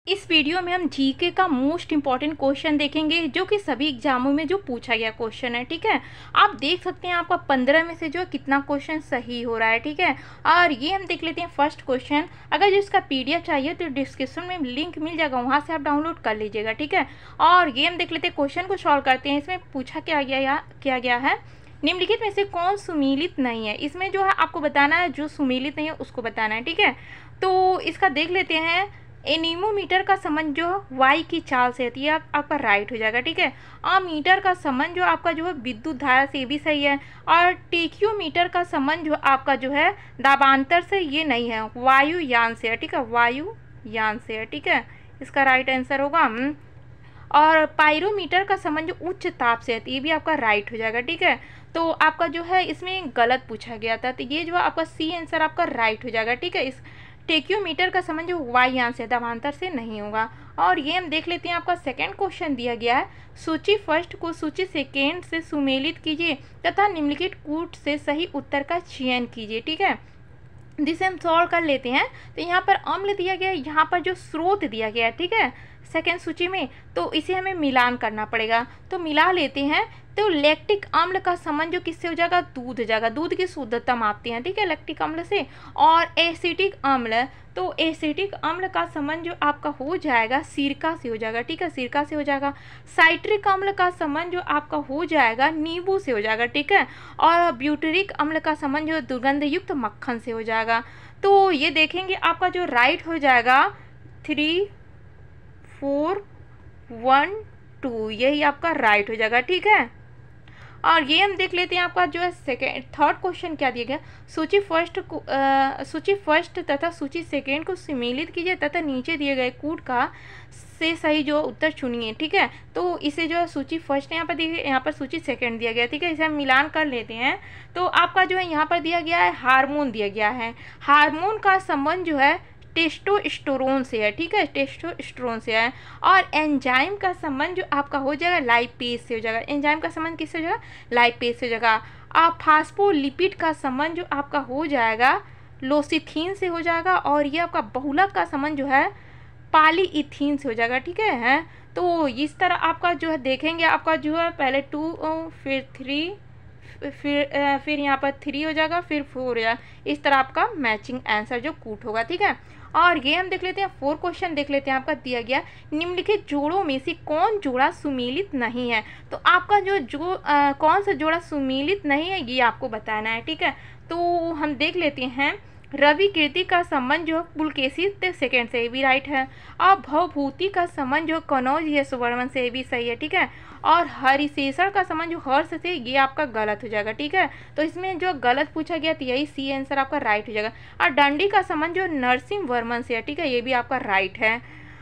इस वीडियो में हम जीके का मोस्ट इंपॉर्टेंट क्वेश्चन देखेंगे जो कि सभी एग्जामों में जो पूछा गया क्वेश्चन है। ठीक है, आप देख सकते हैं आपका 15 में से जो कितना क्वेश्चन सही हो रहा है। ठीक है, और ये हम देख लेते हैं फर्स्ट क्वेश्चन। अगर जो इसका पीडीएफ चाहिए तो डिस्क्रिप्शन में लिंक मिल जाएगा, वहाँ से आप डाउनलोड कर लीजिएगा। ठीक है, और ये हम देख लेते हैं क्वेश्चन को सॉल्व करते हैं। इसमें पूछा क्या गया है, निम्नलिखित में से कौन सुमेलित नहीं है। इसमें जो है आपको बताना है, जो सुमेलित नहीं है उसको बताना है। ठीक है, तो इसका देख लेते हैं। एनीमोमीटर का संबंध जो वाई की चाल से होती है, आपका राइट हो जाएगा। ठीक है, अमीटर का संबंध जो आपका जो है विद्युत धारा से, ये भी सही है। और टेक्योमीटर का संबंध जो आपका जो है दाबांतर से, ये नहीं है, वायुयान से है। ठीक है, वायुयान से है। ठीक है, इसका राइट आंसर होगा। और पायरोमीटर का संबंध जो उच्च ताप से है, ये भी आपका राइट हो जाएगा। ठीक है, तो आपका जो है इसमें गलत पूछा गया था, तो ये जो आपका सी आंसर आपका राइट हो जाएगा। ठीक है, इस टेक्योमीटर का संबंध जो वायुयान से, दाबांतर से नहीं होगा। और ये हम देख लेते हैं, आपका सेकंड क्वेश्चन दिया गया है, सूची फर्स्ट को सूची सेकेंड से सुमेलित कीजिए तथा निम्नलिखित कूट से सही उत्तर का चयन कीजिए। ठीक है, जिसे हम सॉल्व कर लेते हैं। तो यहाँ पर अम्ल दिया गया है, यहाँ पर जो स्रोत दिया गया है, ठीक है, सेकेंड सूची में, तो इसे हमें मिलान करना पड़ेगा। तो मिला लेते हैं। तो लैक्टिक अम्ल का संबंध जो किससे हो जाएगा, दूध हो जाएगा। दूध की शुद्धता मापते हैं, ठीक है, लैक्टिक अम्ल से। और एसिटिक अम्ल, तो एसिटिक अम्ल का संबंध जो आपका हो जाएगा सिरका से हो जाएगा। ठीक है, सिरका से हो जाएगा। साइट्रिक अम्ल का संबंध जो आपका हो जाएगा नींबू से हो जाएगा। ठीक है, और ब्यूटरिक अम्ल का संबंध जो दुर्गंध युक्त मक्खन से हो जाएगा। तो ये देखेंगे आपका जो राइट हो जाएगा 3, 4, 1, 2, यही आपका राइट हो जाएगा। ठीक है, और ये हम देख लेते हैं आपका जो है थर्ड क्वेश्चन क्या दिया गया, सूची फर्स्ट तथा सूची सेकेंड को सम्मिलित कीजिए तथा नीचे दिए गए कूट का से सही जो उत्तर चुनिए। ठीक है, तो इसे जो है सूची फर्स्ट यहाँ पर दिया, यहाँ पर सूची सेकेंड दिया गया। ठीक है, इसे हम मिलान कर लेते हैं। तो आपका जो है यहाँ पर दिया गया है हार्मोन दिया गया है। हार्मोन का संबंध जो है टेस्टोस्टेरोन से है। ठीक है, टेस्टोस्टेरोन से है। और एंजाइम का संबंध जो आपका हो जाएगा लाइपेज से हो जाएगा। एंजाइम का संबंध किससे हो जाएगा, लाइपेज से हो जाएगा। और फास्फोलिपिड का संबंध जो आपका हो जाएगा लोसिथीन से हो जाएगा। और ये आपका बहुलक का संबंध जो है पॉलीइथीन से हो जाएगा। ठीक है, तो इस तरह आपका जो है देखेंगे, आपका जो है पहले 2, फिर 3, फिर यहाँ पर 3 हो जाएगा, फिर 4 हो जाएगा। इस तरह आपका मैचिंग आंसर जो कूट होगा। ठीक है, और ये हम देख लेते हैं 4 क्वेश्चन देख लेते हैं। आपका दिया गया निम्नलिखित जोड़ों में से कौन जोड़ा सुमेलित नहीं है। तो आपका कौन सा जोड़ा सुमेलित नहीं है ये आपको बताना है। ठीक है, तो हम देख लेते हैं। रवि कीर्ति का संबंध जो पुलकेशी सेकेंड से, भी राइट है। और भवभूति का संबंध जो कनौज या सुब्रमण्य से, भी सही है। ठीक है, और हरिशेषण का संबंध जो हर्ष से, ये आपका गलत हो जाएगा। ठीक है, तो इसमें जो गलत पूछा गया तो यही सी आंसर आपका राइट हो जाएगा। और दंडी का संबंध जो नरसिंह वर्मन से है। ठीक है, ये भी आपका राइट है।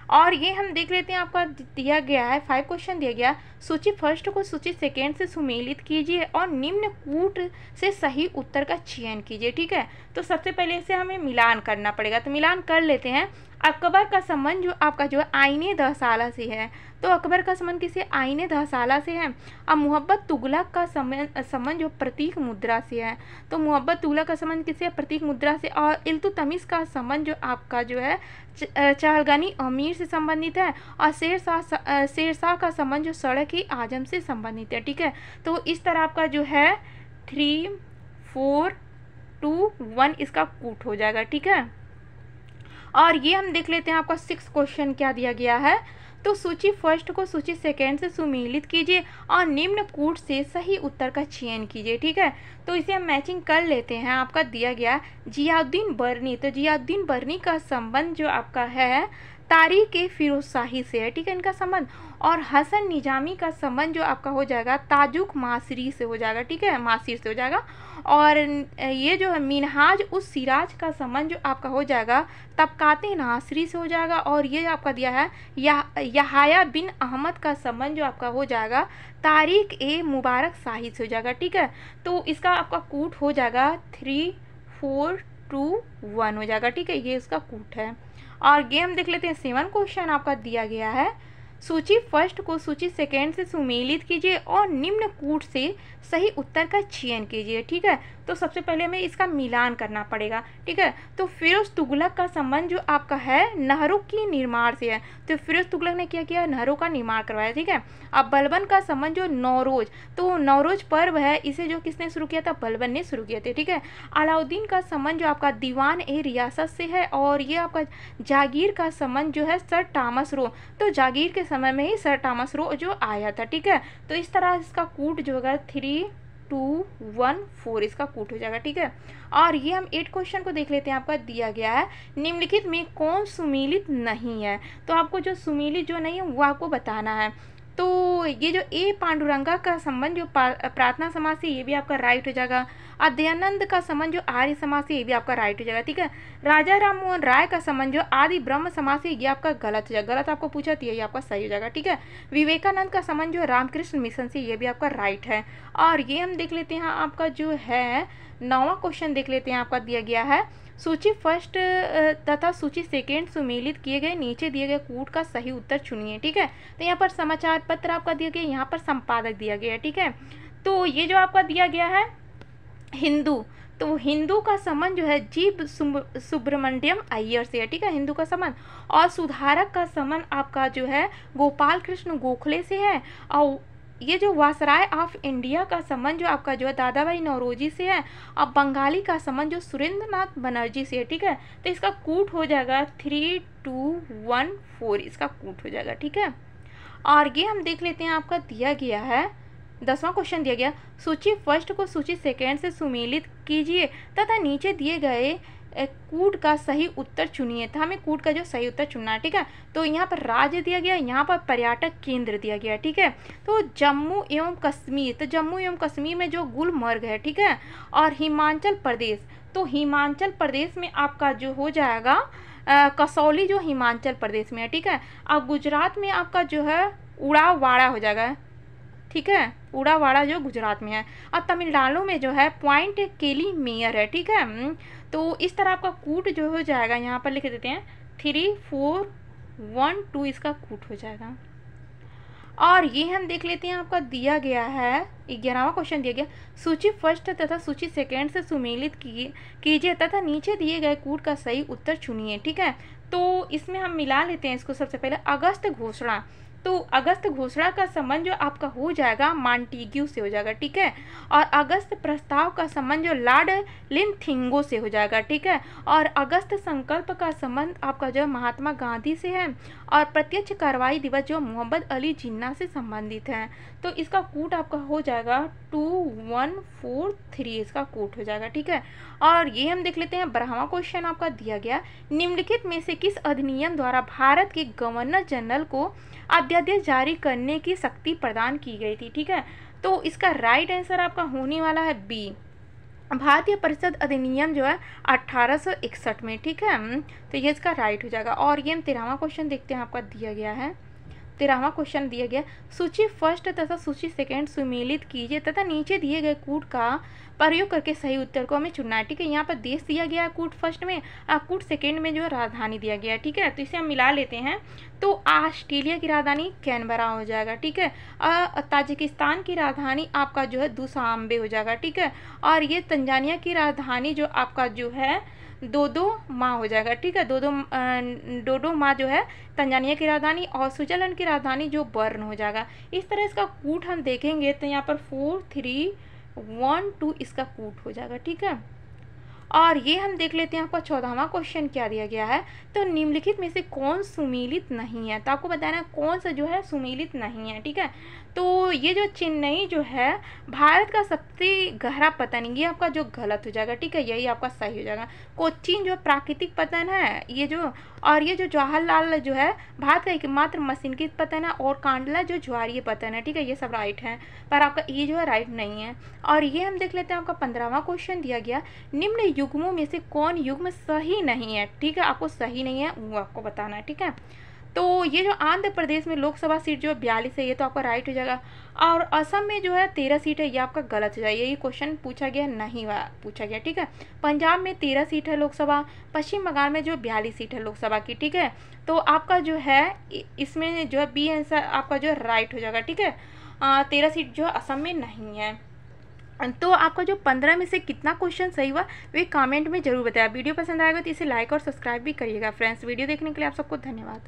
और ये हम देख लेते हैं, आपका दिया गया है 5 क्वेश्चन दिया गया, सूची फर्स्ट को सूची सेकेंड से सुमेलित कीजिए और निम्न कूट से सही उत्तर का चयन कीजिए। ठीक है, तो सबसे पहले इसे हमें मिलान करना पड़ेगा, तो मिलान कर लेते हैं। अकबर का संबंध जो आपका जो है आईने दहसाला से है। तो अकबर का संबंध किसी आईने दहसाला से है। अब मोहब्बत तुगलक का संबंध जो प्रतीक मुद्रा से है। तो मोहब्बत तुगलक का संबंध किसी प्रतीक मुद्रा से। और इल्तुतमिश का संबंध जो आपका जो है चहलगानी अमीर से संबंधित है। और शेरशाह का संबंध जो सड़क ही आजम से संबंधित है। ठीक है, तो इस तरह आपका जो है 3, 4, 2, 1 इसका कूट हो जाएगा। ठीक है, और ये हम देख लेते हैं आपका 6 क्वेश्चन क्या दिया गया है। तो सूची फर्स्ट को सूची सेकेंड से सुमेलित कीजिए और निम्न कूट से सही उत्तर का चयन कीजिए। ठीक है, तो इसे हम मैचिंग कर लेते हैं। आपका दिया गया जियाउद्दीन बर्नी, तो जियाउद्दीन बर्नी का संबंध जो आपका है तारीख ए फिरोज शाही से है। ठीक है, इनका संबंध। और हसन निजामी का संबंध जो आपका हो जाएगा ताजुक मासरी से हो जाएगा। ठीक है, मासिर से हो जाएगा। और ये जो है मिनहाज उस सिराज का संबंध जो आपका हो जाएगा तबकाते नासरी से हो जाएगा। और ये आपका दिया है यहाया बिन अहमद का संबंध जो आपका हो जाएगा तारीख ए मुबारक शाही से हो जाएगा। ठीक है, तो इसका आपका कूट हो जाएगा 3, 4, 2, 1 हो जाएगा। ठीक है, ये इसका कूट है। और ये हम देख लेते हैं 7 क्वेश्चन आपका दिया गया है, सूची फर्स्ट को सूची सेकेंड से सुमेलित कीजिए और निम्न कूट से सही उत्तर का चयन कीजिए। ठीक है, तो तो सबसे पहले हमें इसका मिलान करना पड़ेगा, ठीक है। तो फिरोज तुगलक का संबंध जो आपका है नहरों की निर्माण से है, तो फिरोज तुगलक ने क्या किया, नहरों का निर्माण करवाया, ठीक है। अब बलबन का संबंध जो नौरोज, तो नौरोज पर्व है, इसे जो किसने शुरू किया था, बलबन ने शुरू किया था, ठीक है। अलाउद्दीन का संबंध जो आपका दीवान ए रियासत से है, और ये आपका जागीर का संबंध जो है सर टॉमस रो, तो जागीर के समय में ही सर टॉमस रो जो आया था, ठीक है। तो इस तरह इसका कूट जो होगा 3214 इसका कूट हो जाएगा, ठीक है। और ये हम 8 क्वेश्चन को देख लेते हैं। आपका दिया गया है निम्नलिखित में कौन सुमीलित नहीं है, तो आपको जो सुमीलित जो नहीं है वो आपको बताना है। तो ये जो ए पांडुरंगा का संबंध जो प्रार्थना समाज से, ये भी आपका राइट हो जाएगा। अदयानंद का संबंध जो आर्य समाज से, ये भी आपका राइट हो जाएगा, ठीक है। राजा राम मोहन राय का संबंध जो आदि ब्रह्म समाज से, ये आपका गलत हो जाएगा, गलत आपको पूछा तो ये आपका सही हो जाएगा, ठीक है। विवेकानंद का संबंध जो रामकृष्ण मिशन से, ये भी आपका राइट है। और ये हम देख लेते हैं आपका जो है 9वां क्वेश्चन देख लेते हैं। आपका दिया गया है सूची फर्स्ट तथा सूची सेकेंड सुमेलित किए गए नीचे दिए गए कूट का सही उत्तर चुनिए, ठीक है। तो यहाँ पर समाचार पत्र आपका दिया गया, यहाँ पर संपादक दिया गया है, ठीक है। तो ये जो आपका दिया गया है हिंदू, तो हिंदू का संबंध जो है जीव सुब्रमण्यम अय्यर से है, ठीक है, हिंदू का संबंध। और सुधारक का संबंध आपका जो है गोपाल कृष्ण गोखले से है। और ये जो वासराय ऑफ इंडिया का संबंध जो आपका जो है दादा भाई नौरोजी से है। अब बंगाली का संबंध जो सुरेंद्रनाथ बनर्जी से है, ठीक है। तो इसका कूट हो जाएगा 3214 इसका कूट हो जाएगा, ठीक है। और ये हम देख लेते हैं आपका दिया गया है 10वां क्वेश्चन दिया गया सूची फर्स्ट को सूची सेकेंड से सुमेलित कीजिए तथा नीचे दिए गए कूट का सही उत्तर चुनिए। तो हमें कूट का जो सही उत्तर चुनना है, ठीक है। तो यहाँ पर राज्य दिया गया, यहाँ पर पर्यटक केंद्र दिया गया, ठीक है। तो जम्मू एवं कश्मीर, तो जम्मू एवं कश्मीर में जो गुलमर्ग है, ठीक है। और हिमाचल प्रदेश, तो हिमाचल प्रदेश में आपका जो हो जाएगा कसौली जो हिमाचल प्रदेश में है, ठीक है। अब गुजरात में आपका जो है उड़ावाड़ा हो जाएगा, ठीक है, उड़ावाड़ा जो गुजरात में है। और तमिलनाडु में जो है पॉइंट केली मेयर है, ठीक है। तो इस तरह आपका कूट जो हो जाएगा, यहाँ पर लिख देते हैं 3412 इसका कूट हो जाएगा। और ये हम देख लेते हैं आपका दिया गया है 11वां क्वेश्चन दिया गया सूची फर्स्ट तथा सूची सेकेंड से सुमेलित कीजिए तथा नीचे दिए गए कूट का सही उत्तर चुनिए, ठीक है। तो इसमें हम मिला लेते हैं इसको। सबसे पहले अगस्त घोषणा, तो अगस्त घोषणा का संबंध जो आपका हो जाएगा मॉन्टेग्यू से हो जाएगा, ठीक है। और अगस्त प्रस्ताव का संबंध जो लॉर्ड लिनथिंगो से हो जाएगा, ठीक है। और अगस्त संकल्प का संबंध आपका जो महात्मा गांधी से है। और प्रत्यक्ष कार्रवाई दिवस जो मोहम्मद अली जिन्ना से संबंधित है। तो इसका कूट आपका हो जाएगा 2143 इसका कूट हो जाएगा, ठीक है। और ये हम देख लेते हैं 12वां क्वेश्चन आपका दिया गया निम्नलिखित में से किस अधिनियम द्वारा भारत के गवर्नर जनरल को अध्यादेश जारी करने की शक्ति प्रदान की गई थी, ठीक है। तो इसका राइट आंसर आपका होने वाला है बी, भारतीय परिषद अधिनियम जो है 1861 में, ठीक है। तो ये इसका राइट हो जाएगा। और ये हम 13वां क्वेश्चन देखते हैं। आपका दिया गया है 13वां क्वेश्चन दिया गया सूची फर्स्ट तथा सूची सेकेंड सुमेलित कीजिए तथा नीचे दिए गए कूट का प्रयोग करके सही उत्तर को हमें चुनना है, ठीक है। यहाँ पर देश दिया गया है कूट फर्स्ट में, कूट सेकेंड में जो है राजधानी दिया गया है, ठीक है। तो इसे हम मिला लेते हैं। तो ऑस्ट्रेलिया की राजधानी कैनबरा हो जाएगा, ठीक है। ताजिकिस्तान की राजधानी आपका जो है दुशांबे हो जाएगा, ठीक है। और ये तंजानिया की राजधानी जो आपका जो है दोदोमा हो जाएगा, ठीक है। डोडोमा जो है तंजानिया की राजधानी। और स्विट्जरलैंड की राजधानी जो बर्न हो जाएगा। इस तरह इसका कूट हम देखेंगे तो यहाँ पर 4312 इसका कूट हो जाएगा, ठीक है। और ये हम देख लेते हैं आपका 14वां क्वेश्चन क्या दिया गया है। तो निम्नलिखित में से कौन सुमेलित नहीं है, तो आपको बताना है कौन सा जो है सुमेलित नहीं है, ठीक है। तो ये जो चेन्नई जो है भारत का सबसे गहरा पतन, ये आपका जो गलत हो जाएगा, ठीक है। यही आपका सही हो जाएगा। कोच्चिन जो प्राकृतिक पतन है ये जो, और ये जो जवाहरलाल जो है भारत का एकमात्र मशीनीकृत पतन है। और कांडला जो ज्वारीय पतन है, ठीक है। ये सब राइट है, पर आपका ये जो है राइट नहीं है। और ये हम देख लेते हैं आपका 15वां क्वेश्चन दिया गया निम्न युग्मों में से कौन युग्म सही नहीं है, ठीक है। आपको सही नहीं है वो आपको बताना है, ठीक है। तो ये जो आंध्र प्रदेश में लोकसभा सीट जो 42 है, ये तो आपका राइट हो जाएगा। और असम में जो है 13 सीट है, ये आपका गलत हो जाएगा। ये क्वेश्चन पूछा गया नहीं पूछा गया, ठीक है। पंजाब में 13 सीट है लोकसभा। पश्चिम बंगाल में जो 42 सीट है लोकसभा की, ठीक है। तो आपका जो है इसमें जो है बी आंसर आपका जो है राइट हो जाएगा, ठीक है। 13 सीट जो है असम में नहीं है। तो आपका जो 15 में से कितना क्वेश्चन सही हुआ वे कमेंट में जरूर बताया। वीडियो पसंद आएगा तो इसे लाइक और सब्सक्राइब भी करिएगा फ्रेंड्स। वीडियो देखने के लिए आप सबको धन्यवाद।